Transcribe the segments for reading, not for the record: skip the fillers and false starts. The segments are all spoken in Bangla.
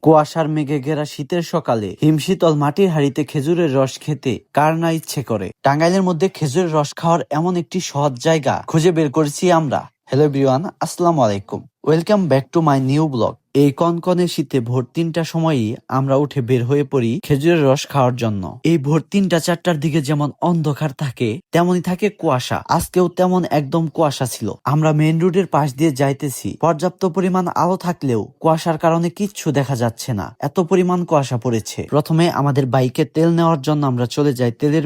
কুয়াশার মেঘে ঘেরা শীতের সকালে হিমশীতল মাটির হাঁড়িতে খেজুরের রস খেতে কার না ইচ্ছে করে। টাঙ্গাইলের মধ্যে খেজুরের রস খাওয়ার এমন একটি সহজ জায়গা খুঁজে বের করেছি আমরা। হ্যালো এভরিওয়ান, আসসালামু আলাইকুম, welcome back to my new blog. এই কনকনে শীতে ভোর ৩টার সময়ই আমরা উঠে বের হয়ে পড়ি খেজুরের রস খাওয়ার জন্য। এই ভোর ৩টা-৪টার দিকে যেমন অন্ধকার থাকে তেমনই থাকে কুয়াশা। আজকেও তেমন একদম কুয়াশা ছিল। আমরা মেইন রোডের পাশ দিয়ে যাইতেছি, পর্যাপ্ত পরিমাণ আলো থাকলেও কুয়াশার কারণে কিচ্ছু দেখা যাচ্ছে না, এত পরিমাণ কুয়াশা পড়েছে। প্রথমে আমাদের বাইকে তেল নেওয়ার জন্য আমরা চলে যাই তেলের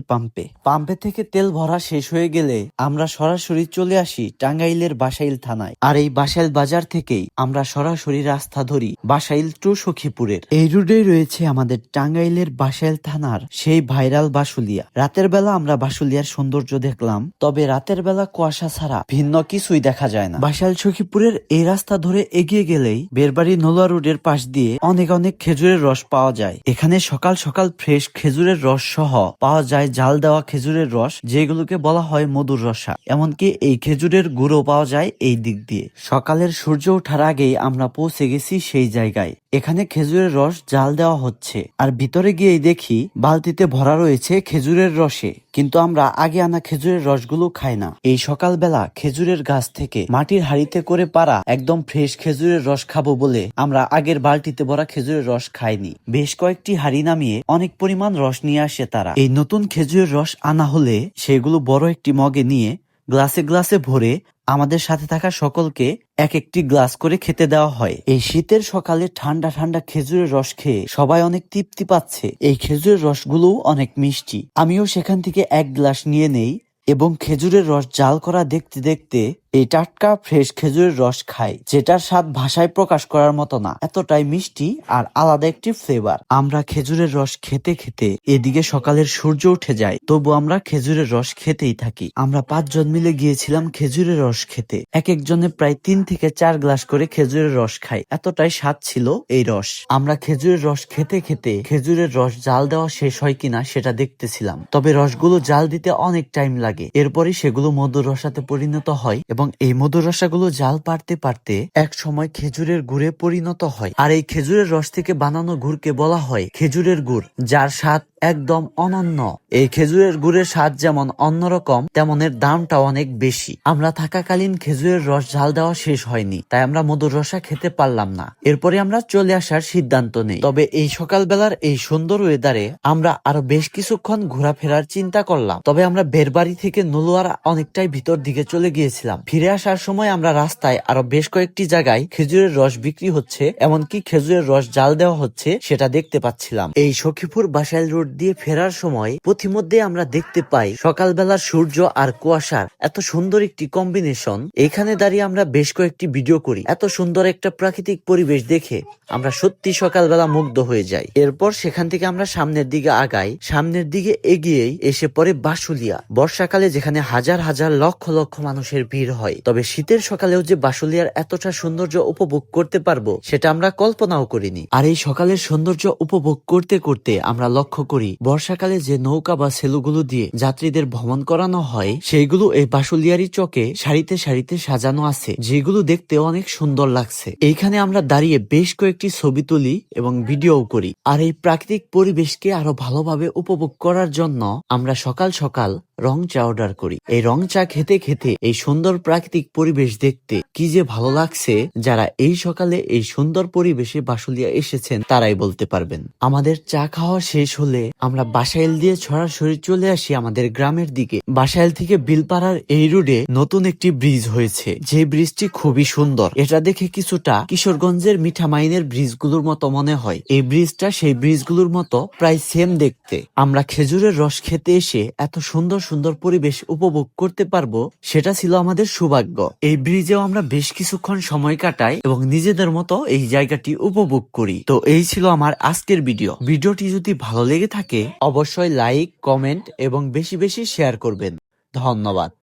পাম্পে থেকে তেল ভরা শেষ হয়ে গেলে আমরা সরাসরি চলে আসি টাঙ্গাইলের বাসাইল থানায়। আর এই বাসাইল বাজার থেকেই আমরা সরাসরি রাস্তা ধরি বাসাইল টু সখীপুরের। এই রোডেই রয়েছে আমাদের টাঙ্গাইলের বাসাইল থানার সেই ভাইরাল বাসুলিয়া। রাতের বেলা আমরা বাসুলিয়ার সৌন্দর্য দেখলাম, তবে রাতের বেলা কুয়াশা ছাড়া ভিন্ন কিছুই দেখা যায় না। বাসাইল সখীপুরের এই রাস্তা ধরে এগিয়ে গেলেই বেরবাড়ি নলুয়া রোডের পাশ দিয়ে অনেক খেজুরের রস পাওয়া যায়। এখানে সকাল সকাল ফ্রেশ খেজুরের রস সহ পাওয়া যায় জাল দেওয়া খেজুরের রস, যেগুলোকে বলা হয় মধুর রসা। এমনকি এই খেজুরের গুঁড়ো পাওয়া যায় এই দিক দিয়ে। সকালের সূর্য ওঠার আগেই আমরা পৌঁছে গেছি সেই জায়গায়। এখানে খেজুরের রস জাল দেওয়া হচ্ছে, আর ভিতরে গিয়েই দেখি বালতিতে ভরা রয়েছে খেজুরের রসে। কিন্তু আমরা আগে আনা খেজুরের রসগুলো খাই না। এই সকালবেলা খেজুরের গাছ থেকে মাটির হাঁড়িতে করে পারা একদম ফ্রেশ খেজুরের রস খাবো বলে আমরা আগের বালতিতে ভরা খেজুরের রস খাইনি। বেশ কয়েকটি হাঁড়ি নামিয়ে অনেক পরিমাণ রস নিয়ে আসে তারা। এই নতুন খেজুরের রস আনা হলে সেগুলো বড় একটি মগে নিয়ে গ্লাসে ভরে আমাদের সাথে থাকা সকলকে এক একটি গ্লাস করে খেতে দেওয়া হয়। এই শীতের সকালে ঠান্ডা ঠান্ডা খেজুরের রস খেয়ে সবাই অনেক তৃপ্তি পাচ্ছে। এই খেজুরের রসগুলোও অনেক মিষ্টি। আমিও সেখান থেকে এক গ্লাস নিয়ে নেই এবং খেজুরের রস জাল করা দেখতে দেখতে এই টাটকা ফ্রেশ খেজুরের রস খাই, যেটার স্বাদ ভাষায় প্রকাশ করার মতো না, এতটাই মিষ্টি আর আলাদা একটি ফ্লেভার। আমরা খেজুরের রস খেতে খেতে এদিকে সকালের সূর্য উঠে যায়, তবু আমরা খেজুরের রস খেতেই থাকি। আমরা 5 জন মিলে গিয়েছিলাম খেজুরের রস খেতে। এক একজনে প্রায় 3 থেকে 4 গ্লাস করে খেজুরের রস খাই, এতটাই স্বাদ ছিল এই রস। আমরা খেজুরের রস খেতে খেতে খেজুরের রস জাল দেওয়া শেষ হয় কিনা সেটা দেখতেছিলাম, তবে রসগুলো জাল দিতে অনেক টাইম লাগে। এরপরই সেগুলো মধুর রসাতে পরিণত হয় এবং এই মধুর রসাগুলো জাল পারতে পারতে এক সময় খেজুরের গুড়ে পরিণত হয়। আর এই খেজুরের রস থেকে বানানো গুড়কে বলা হয় খেজুরের গুড়, যার স্বাদ একদম অনন্য। এই খেজুরের গুড়ের স্বাদ যেমন অন্যরকম, তেমন এর দামটাও অনেক বেশি। আমরা থাকাকালীন খেজুরের রস ঝাল দেওয়া শেষ হয়নি, তাই আমরা মধুর রসা খেতে পারলাম না। এরপরে আমরা চলে আসার সিদ্ধান্ত নেই। তবে এই সকালবেলার এই সুন্দর ওয়েদারে আমরা আরো বেশ কিছুক্ষণ ঘোরাফেরার চিন্তা করলাম। তবে আমরা বেরবাড়ি থেকে নলুয়ার অনেকটাই ভিতর দিকে চলে গিয়েছিলাম। ফিরে আসার সময় আমরা রাস্তায় আরো বেশ কয়েকটি জায়গায় খেজুরের রস বিক্রি হচ্ছে, এমনকি খেজুরের রস জাল দেওয়া হচ্ছে সেটা দেখতে পাচ্ছিলাম। এই সখীপুর বাসাইল রোড দিয়ে ফেরার সময় পথিমধ্যে আমরা দেখতে পাই সকালবেলার সূর্য আর কুয়াশার এত সুন্দর একটি কম্বিনেশন। এখানে দাঁড়িয়ে আমরা বেশ কয়েকটি ভিডিও করি। এত সুন্দর একটা প্রাকৃতিক পরিবেশ দেখে আমরা সত্যি সকালবেলা মুগ্ধ হয়ে যাই। এরপর সেখান থেকে আমরা সামনের দিকে আগাই। সামনের দিকে এগিয়েই এসে পড়ে বাসুলিয়া। বর্ষাকালে যেখানে হাজার হাজার লক্ষ লক্ষ মানুষের ভিড় হয়, তবে শীতের সকালেও যে বাসুলিয়ার এতটা সৌন্দর্য উপভোগ করতে পারবো সেটা আমরা কল্পনাও করিনি। আর এই সকালের সৌন্দর্য উপভোগ করতে করতে আমরা লক্ষ্য করি বর্ষাকালে যে নৌকা বা সেলুগুলো দিয়ে যাত্রীদের ভ্রমণ করানো হয়, সেইগুলো এই বাসুলিয়ারি চকে সারিতে সারিতে সাজানো আছে, যেগুলো দেখতে অনেক সুন্দর লাগছে। এইখানে আমরা দাঁড়িয়ে বেশ কয়েকটি ছবি তুলি এবং ভিডিও করি। আর এই প্রাকৃতিক পরিবেশকে আরো ভালোভাবে উপভোগ করার জন্য আমরা সকাল সকাল রং চা অর্ডার করি। এই রং চা খেতে খেতে এই সুন্দর প্রাকৃতিক পরিবেশ দেখতে কি যে ভালো লাগছে, যারা এই সকালে এই সুন্দর পরিবেশে বাসুলিয়া এসেছেন তারাই বলতে পারবেন। আমাদের চা খাওয়া শেষ হলে আমরা বাসাইল দিয়ে সরাসরি চলে আসি আমাদের গ্রামের দিকে। বাসাইল থেকে বিলপাড়ার এই রোডে নতুন একটি ব্রিজ হয়েছে, যে ব্রিজটি খুবই সুন্দর। এটা দেখে কিছুটা কিশোরগঞ্জের মিঠামাইনের ব্রিজগুলোর মতো মনে হয়। এই ব্রিজটা সেই ব্রিজগুলোর মতো প্রায় সেম দেখতে। আমরা খেজুরের রস খেতে এসে এত সুন্দর সুন্দর পরিবেশ উপভোগ করতে পারবো, সেটা ছিল আমাদের সৌভাগ্য। এই ব্রিজেও আমরা বেশ কিছুক্ষণ সময় কাটাই এবং নিজেদের মতো এই জায়গাটি উপভোগ করি। তো এই ছিল আমার আজকের ভিডিওটি যদি ভালো লেগে থাকে অবশ্যই লাইক, কমেন্ট এবং বেশি বেশি শেয়ার করবেন। ধন্যবাদ।